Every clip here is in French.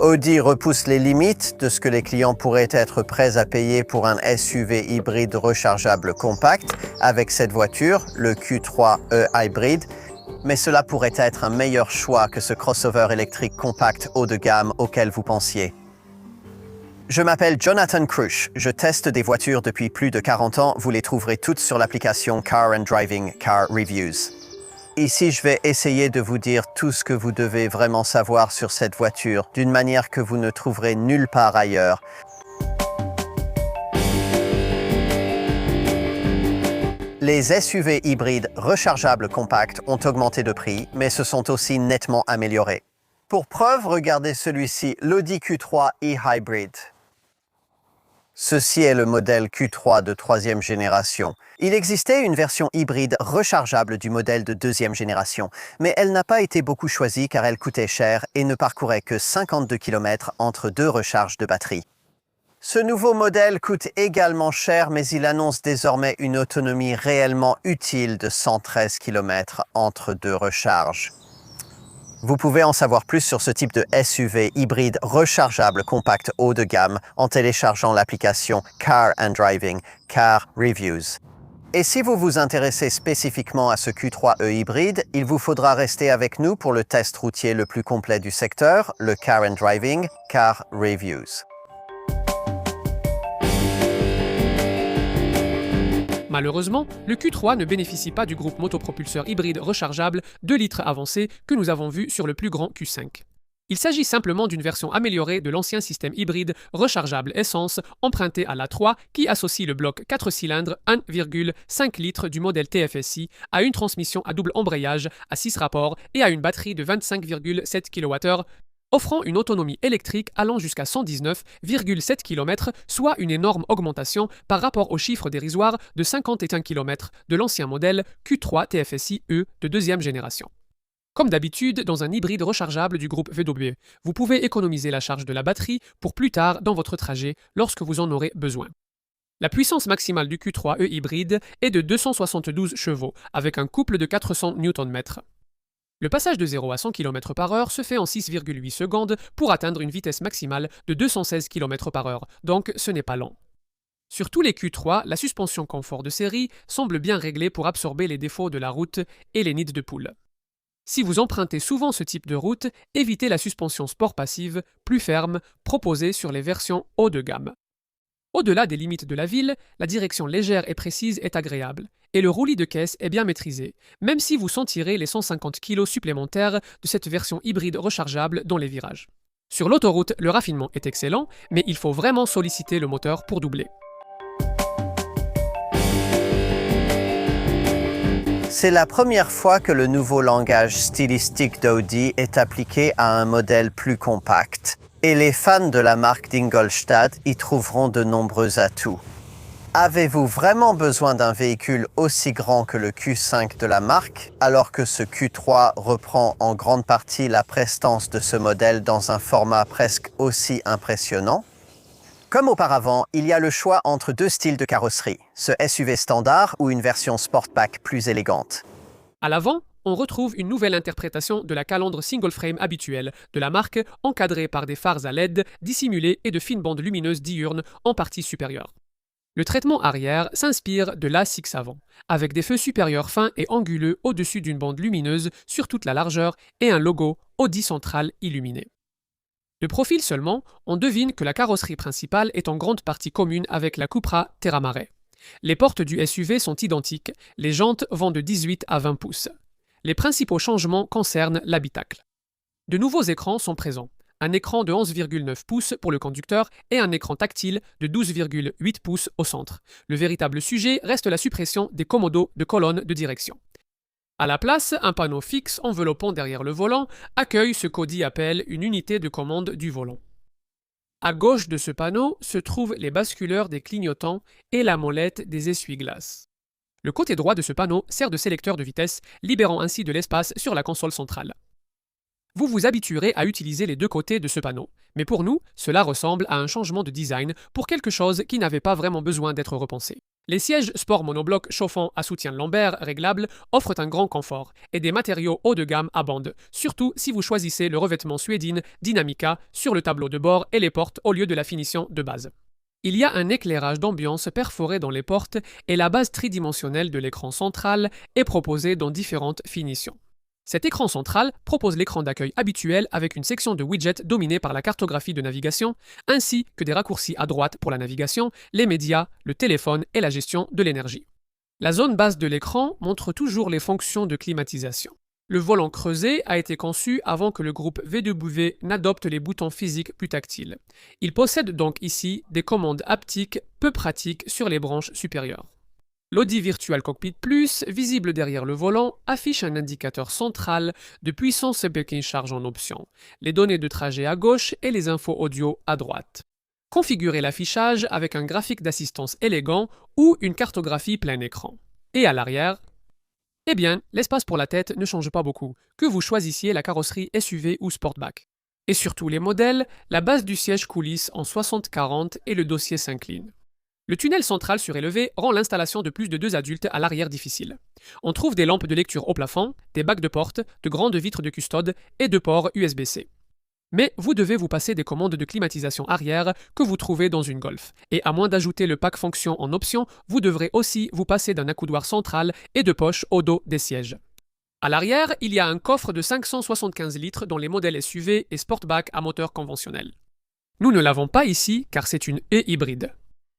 Audi repousse les limites de ce que les clients pourraient être prêts à payer pour un SUV hybride rechargeable compact avec cette voiture, le Q3e Hybrid, mais cela pourrait être un meilleur choix que ce crossover électrique compact haut de gamme auquel vous pensiez. Je m'appelle Jonathan Crush, je teste des voitures depuis plus de 40 ans, vous les trouverez toutes sur l'application Car and Driving Car Reviews. Ici, je vais essayer de vous dire tout ce que vous devez vraiment savoir sur cette voiture, d'une manière que vous ne trouverez nulle part ailleurs. Les SUV hybrides rechargeables compacts ont augmenté de prix, mais se sont aussi nettement améliorés. Pour preuve, regardez celui-ci, l'Audi Q3 e-Hybrid. Ceci est le modèle Q3 de 3e génération. Il existait une version hybride rechargeable du modèle de 2e génération, mais elle n'a pas été beaucoup choisie car elle coûtait cher et ne parcourait que 52 km entre deux recharges de batterie. Ce nouveau modèle coûte également cher, mais il annonce désormais une autonomie réellement utile de 113 km entre deux recharges. Vous pouvez en savoir plus sur ce type de SUV hybride rechargeable compact haut de gamme en téléchargeant l'application Car and Driving Car Reviews. Et si vous vous intéressez spécifiquement à ce Q3e hybride, il vous faudra rester avec nous pour le test routier le plus complet du secteur, le Car and Driving Car Reviews. Malheureusement, le Q3 ne bénéficie pas du groupe motopropulseur hybride rechargeable 2 litres avancé que nous avons vu sur le plus grand Q5. Il s'agit simplement d'une version améliorée de l'ancien système hybride rechargeable essence emprunté à l'A3 qui associe le bloc 4 cylindres 1,5 litres du modèle TFSI à une transmission à double embrayage à 6 rapports et à une batterie de 25,7 kWh, offrant une autonomie électrique allant jusqu'à 119,7 km, soit une énorme augmentation par rapport au chiffre dérisoire de 51 km de l'ancien modèle Q3 TFSI-E de 2e génération. Comme d'habitude, dans un hybride rechargeable du groupe VW, vous pouvez économiser la charge de la batterie pour plus tard dans votre trajet lorsque vous en aurez besoin. La puissance maximale du Q3e hybride est de 272 chevaux, avec un couple de 400 Nm. Le passage de 0 à 100 km/h se fait en 6,8 secondes pour atteindre une vitesse maximale de 216 km/h, donc ce n'est pas lent. Sur tous les Q3, la suspension confort de série semble bien réglée pour absorber les défauts de la route et les nids de poules. Si vous empruntez souvent ce type de route, évitez la suspension sport passive, plus ferme, proposée sur les versions haut de gamme. Au-delà des limites de la ville, la direction légère et précise est agréable, et le roulis de caisse est bien maîtrisé, même si vous sentirez les 150 kg supplémentaires de cette version hybride rechargeable dans les virages. Sur l'autoroute, le raffinement est excellent, mais il faut vraiment solliciter le moteur pour doubler. C'est la première fois que le nouveau langage stylistique d'Audi est appliqué à un modèle plus compact. Et les fans de la marque d'Ingolstadt y trouveront de nombreux atouts. Avez-vous vraiment besoin d'un véhicule aussi grand que le Q5 de la marque, alors que ce Q3 reprend en grande partie la prestance de ce modèle dans un format presque aussi impressionnant? Comme auparavant, il y a le choix entre deux styles de carrosserie, ce SUV standard ou une version Sportback plus élégante. À l'avant, on retrouve une nouvelle interprétation de la calandre single frame habituelle de la marque, encadrée par des phares à LED dissimulés et de fines bandes lumineuses diurnes en partie supérieure. Le traitement arrière s'inspire de l'A6 avant, avec des feux supérieurs fins et anguleux au-dessus d'une bande lumineuse sur toute la largeur et un logo Audi central illuminé. De profil seulement, on devine que la carrosserie principale est en grande partie commune avec la Cupra Terramare. Les portes du SUV sont identiques, les jantes vont de 18 à 20 pouces. Les principaux changements concernent l'habitacle. De nouveaux écrans sont présents. Un écran de 11,9 pouces pour le conducteur et un écran tactile de 12,8 pouces au centre. Le véritable sujet reste la suppression des commodos de colonne de direction. À la place, un panneau fixe enveloppant derrière le volant accueille ce qu'Audi appelle une unité de commande du volant. À gauche de ce panneau se trouvent les basculeurs des clignotants et la molette des essuie-glaces. Le côté droit de ce panneau sert de sélecteur de vitesse, libérant ainsi de l'espace sur la console centrale. Vous vous habituerez à utiliser les deux côtés de ce panneau, mais pour nous, cela ressemble à un changement de design pour quelque chose qui n'avait pas vraiment besoin d'être repensé. Les sièges sport monobloc chauffants à soutien lombaire réglable offrent un grand confort et des matériaux haut de gamme à bande, surtout si vous choisissez le revêtement Suédine Dynamica sur le tableau de bord et les portes au lieu de la finition de base. Il y a un éclairage d'ambiance perforé dans les portes et la base tridimensionnelle de l'écran central est proposée dans différentes finitions. Cet écran central propose l'écran d'accueil habituel avec une section de widgets dominée par la cartographie de navigation, ainsi que des raccourcis à droite pour la navigation, les médias, le téléphone et la gestion de l'énergie. La zone basse de l'écran montre toujours les fonctions de climatisation. Le volant creusé a été conçu avant que le groupe VW n'adopte les boutons physiques plus tactiles. Il possède donc ici des commandes haptiques peu pratiques sur les branches supérieures. L'Audi Virtual Cockpit Plus, visible derrière le volant, affiche un indicateur central de puissance breaking charge en option, les données de trajet à gauche et les infos audio à droite. Configurez l'affichage avec un graphique d'assistance élégant ou une cartographie plein écran. Et à l'arrière, eh bien, l'espace pour la tête ne change pas beaucoup, que vous choisissiez la carrosserie SUV ou Sportback. Et sur tous les modèles, la base du siège coulisse en 60-40 et le dossier s'incline. Le tunnel central surélevé rend l'installation de plus de 2 adultes à l'arrière difficile. On trouve des lampes de lecture au plafond, des bacs de porte, de grandes vitres de custode et 2 ports USB-C. Mais vous devez vous passer des commandes de climatisation arrière que vous trouvez dans une Golf. Et à moins d'ajouter le pack fonction en option, vous devrez aussi vous passer d'un accoudoir central et de poches au dos des sièges. À l'arrière, il y a un coffre de 575 litres dans les modèles SUV et Sportback à moteur conventionnel. Nous ne l'avons pas ici car c'est une e-hybride.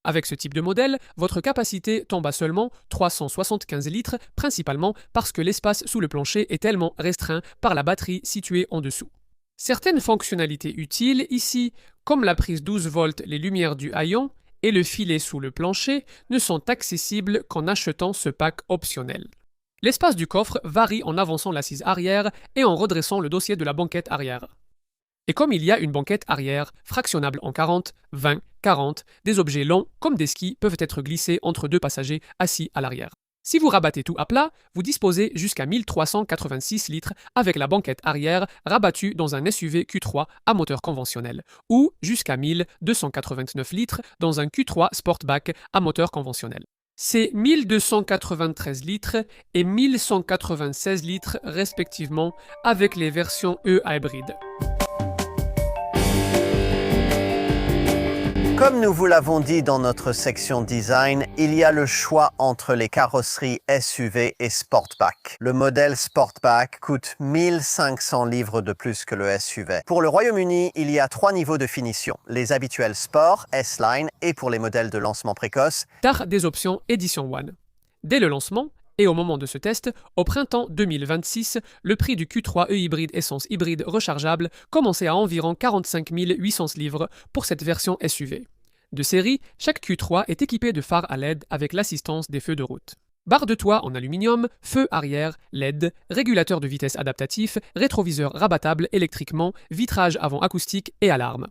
Avec ce type de modèle, votre capacité tombe à seulement 375 litres, principalement parce que l'espace sous le plancher est tellement restreint par la batterie située en dessous. Certaines fonctionnalités utiles ici, comme la prise 12 volts, les lumières du haillon et le filet sous le plancher, ne sont accessibles qu'en achetant ce pack optionnel. L'espace du coffre varie en avançant l'assise arrière et en redressant le dossier de la banquette arrière. Et comme il y a une banquette arrière, fractionnable en 40, 20, 40, des objets longs comme des skis peuvent être glissés entre 2 passagers assis à l'arrière. Si vous rabattez tout à plat, vous disposez jusqu'à 1386 litres avec la banquette arrière rabattue dans un SUV Q3 à moteur conventionnel, ou jusqu'à 1289 litres dans un Q3 Sportback à moteur conventionnel. C'est 1293 litres et 1196 litres respectivement avec les versions e-hybrid. Comme nous vous l'avons dit dans notre section design, il y a le choix entre les carrosseries SUV et Sportback. Le modèle Sportback coûte 1500 livres de plus que le SUV. Pour le Royaume-Uni, il y a 3 niveaux de finition. Les habituels Sport, S-Line et pour les modèles de lancement précoce, Tard des options Edition One. Dès le lancement, et au moment de ce test, au printemps 2026, le prix du Q3 e-hybride essence hybride rechargeable commençait à environ 45 800 livres pour cette version SUV. De série, chaque Q3 est équipé de phares à LED avec l'assistance des feux de route. Barre de toit en aluminium, feux arrière, LED, régulateur de vitesse adaptatif, rétroviseur rabattable électriquement, vitrage avant acoustique et alarme.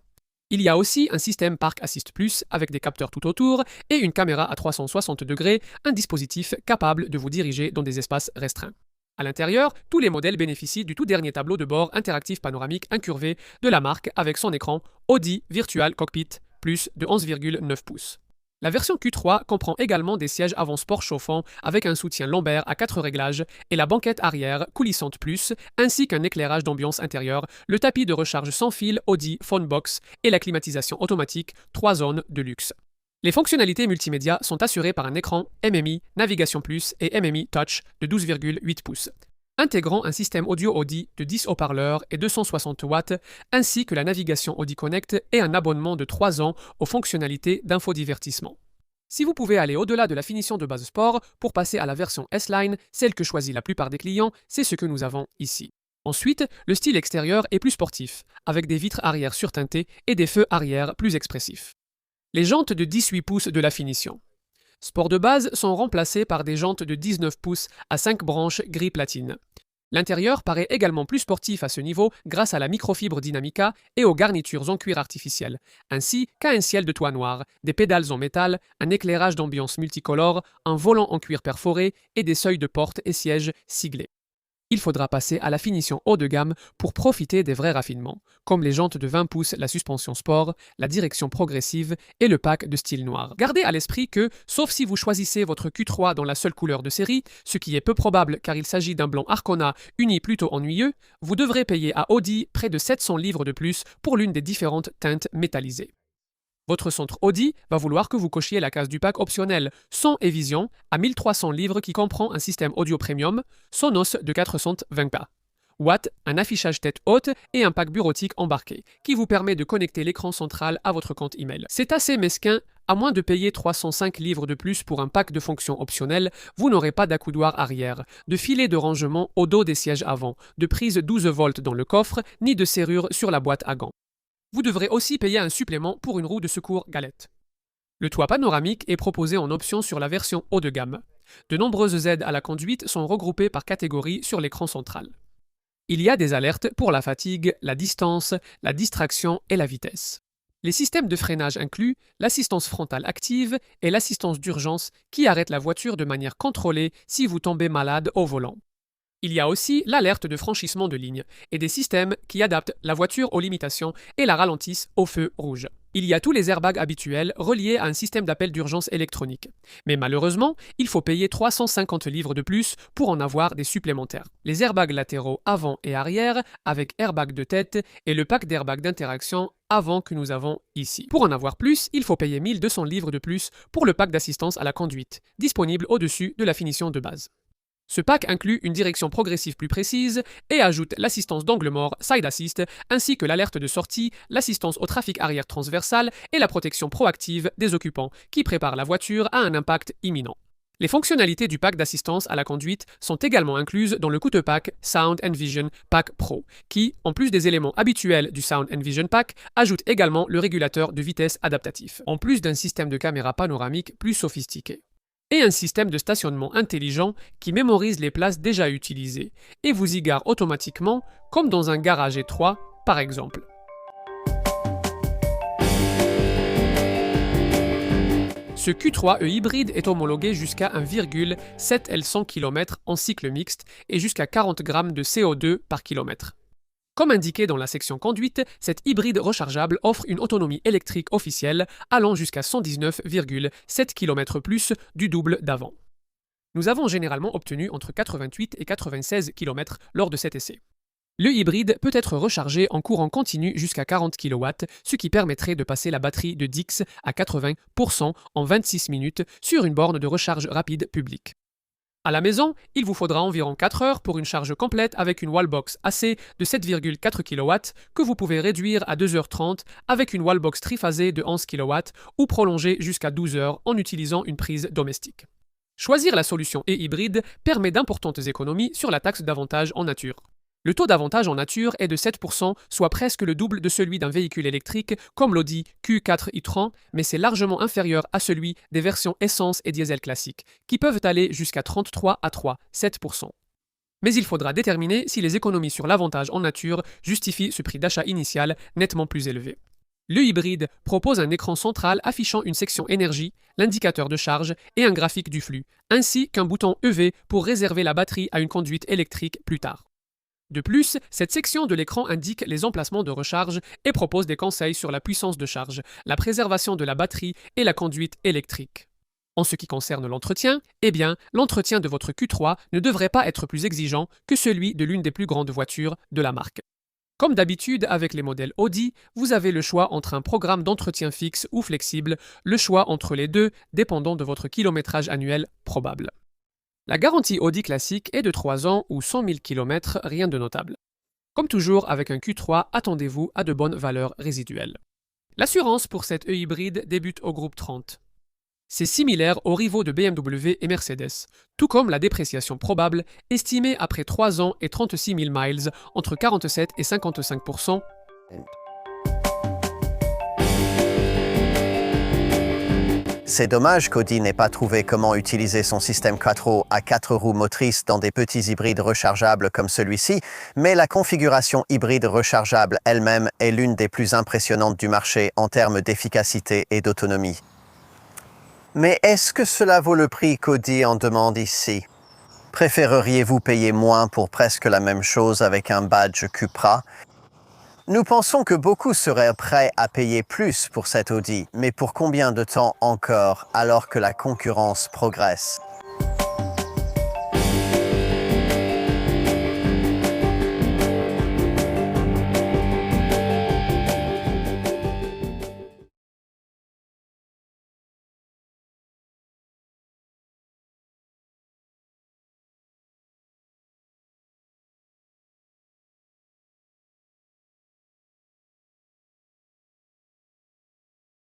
Il y a aussi un système Park Assist Plus avec des capteurs tout autour et une caméra à 360 degrés, un dispositif capable de vous diriger dans des espaces restreints. À l'intérieur, tous les modèles bénéficient du tout dernier tableau de bord interactif panoramique incurvé de la marque avec son écran Audi Virtual Cockpit Plus de 11,9 pouces. La version Q3 comprend également des sièges avant sport chauffants avec un soutien lombaire à 4 réglages et la banquette arrière coulissante plus, ainsi qu'un éclairage d'ambiance intérieure, le tapis de recharge sans fil Audi Phonebox et la climatisation automatique 3 zones de luxe. Les fonctionnalités multimédia sont assurées par un écran MMI Navigation Plus et MMI Touch de 12,8 pouces, intégrant un système audio Audi de 10 haut-parleurs et 260 watts, ainsi que la navigation Audi Connect et un abonnement de 3 ans aux fonctionnalités d'infodivertissement. Si vous pouvez aller au-delà de la finition de base sport pour passer à la version S-Line, celle que choisit la plupart des clients, c'est ce que nous avons ici. Ensuite, le style extérieur est plus sportif, avec des vitres arrière surteintées et des feux arrière plus expressifs. Les jantes de 18 pouces de la finition. Sport de base sont remplacées par des jantes de 19 pouces à 5 branches gris platine. L'intérieur paraît également plus sportif à ce niveau grâce à la microfibre Dynamica et aux garnitures en cuir artificiel, ainsi qu'à un ciel de toit noir, des pédales en métal, un éclairage d'ambiance multicolore, un volant en cuir perforé et des seuils de porte et sièges siglés. Il faudra passer à la finition haut de gamme pour profiter des vrais raffinements, comme les jantes de 20 pouces, la suspension sport, la direction progressive et le pack de style noir. Gardez à l'esprit que, sauf si vous choisissez votre Q3 dans la seule couleur de série, ce qui est peu probable car il s'agit d'un blanc Arcona uni plutôt ennuyeux, vous devrez payer à Audi près de 700 livres de plus pour l'une des différentes teintes métallisées. Votre centre Audi va vouloir que vous cochiez la case du pack optionnel Son et Vision à 1300 livres qui comprend un système audio premium, Sonos de 420K, Watt, un affichage tête haute et un pack bureautique embarqué qui vous permet de connecter l'écran central à votre compte email. C'est assez mesquin, à moins de payer 305 livres de plus pour un pack de fonctions optionnelles, vous n'aurez pas d'accoudoir arrière, de filet de rangement au dos des sièges avant, de prise 12 volts dans le coffre, ni de serrure sur la boîte à gants. Vous devrez aussi payer un supplément pour une roue de secours galette. Le toit panoramique est proposé en option sur la version haut de gamme. De nombreuses aides à la conduite sont regroupées par catégorie sur l'écran central. Il y a des alertes pour la fatigue, la distance, la distraction et la vitesse. Les systèmes de freinage incluent l'assistance frontale active et l'assistance d'urgence qui arrête la voiture de manière contrôlée si vous tombez malade au volant. Il y a aussi l'alerte de franchissement de ligne et des systèmes qui adaptent la voiture aux limitations et la ralentissent au feu rouge. Il y a tous les airbags habituels reliés à un système d'appel d'urgence électronique. Mais malheureusement, il faut payer 350 livres de plus pour en avoir des supplémentaires. Les airbags latéraux avant et arrière avec airbag de tête et le pack d'airbags d'interaction avant que nous avons ici. Pour en avoir plus, il faut payer 1200 livres de plus pour le pack d'assistance à la conduite, disponible au-dessus de la finition de base. Ce pack inclut une direction progressive plus précise et ajoute l'assistance d'angle mort, side assist, ainsi que l'alerte de sortie, l'assistance au trafic arrière transversal et la protection proactive des occupants qui préparent la voiture à un impact imminent. Les fonctionnalités du pack d'assistance à la conduite sont également incluses dans le coûteux pack Sound & Vision Pack Pro, qui, en plus des éléments habituels du Sound & Vision Pack, ajoute également le régulateur de vitesse adaptatif, en plus d'un système de caméra panoramique plus sophistiqué. Et un système de stationnement intelligent qui mémorise les places déjà utilisées et vous y gare automatiquement comme dans un garage étroit par exemple. Ce Q3 hybride est homologué jusqu'à 1,7 L100 km en cycle mixte et jusqu'à 40 g de CO2 par kilomètre. Comme indiqué dans la section conduite, cet hybride rechargeable offre une autonomie électrique officielle allant jusqu'à 119,7 km plus du double d'avant. Nous avons généralement obtenu entre 88 et 96 km lors de cet essai. Le hybride peut être rechargé en courant continu jusqu'à 40 kW, ce qui permettrait de passer la batterie de 10 à 80% en 26 minutes sur une borne de recharge rapide publique. À la maison, il vous faudra environ 4 heures pour une charge complète avec une wallbox AC de 7,4 kW que vous pouvez réduire à 2h30 avec une wallbox triphasée de 11 kW ou prolonger jusqu'à 12 heures en utilisant une prise domestique. Choisir la solution hybride permet d'importantes économies sur la taxe d'avantage en nature. Le taux d'avantage en nature est de 7%, soit presque le double de celui d'un véhicule électrique comme l'Audi Q4 e-tron, mais c'est largement inférieur à celui des versions essence et diesel classiques, qui peuvent aller jusqu'à 33 à 7%. Mais il faudra déterminer si les économies sur l'avantage en nature justifient ce prix d'achat initial nettement plus élevé. Le hybride propose un écran central affichant une section énergie, l'indicateur de charge et un graphique du flux, ainsi qu'un bouton EV pour réserver la batterie à une conduite électrique plus tard. De plus, cette section de l'écran indique les emplacements de recharge et propose des conseils sur la puissance de charge, la préservation de la batterie et la conduite électrique. En ce qui concerne l'entretien, l'entretien de votre Q3 ne devrait pas être plus exigeant que celui de l'une des plus grandes voitures de la marque. Comme d'habitude avec les modèles Audi, vous avez le choix entre un programme d'entretien fixe ou flexible, le choix entre les deux dépendant de votre kilométrage annuel probable. La garantie Audi classique est de 3 ans ou 100 000 km, rien de notable. Comme toujours avec un Q3, attendez-vous à de bonnes valeurs résiduelles. L'assurance pour cette hybride débute au groupe 30. C'est similaire aux rivaux de BMW et Mercedes, tout comme la dépréciation probable, estimée après 3 ans et 36 000 miles, entre 47 et 55%. C'est dommage qu'Audi n'ait pas trouvé comment utiliser son système quattro à 4 roues motrices dans des petits hybrides rechargeables comme celui-ci, mais la configuration hybride rechargeable elle-même est l'une des plus impressionnantes du marché en termes d'efficacité et d'autonomie. Mais est-ce que cela vaut le prix qu'Audi en demande ici? Préféreriez-vous payer moins pour presque la même chose avec un badge Cupra? Nous pensons que beaucoup seraient prêts à payer plus pour cette Audi, mais pour combien de temps encore alors que la concurrence progresse?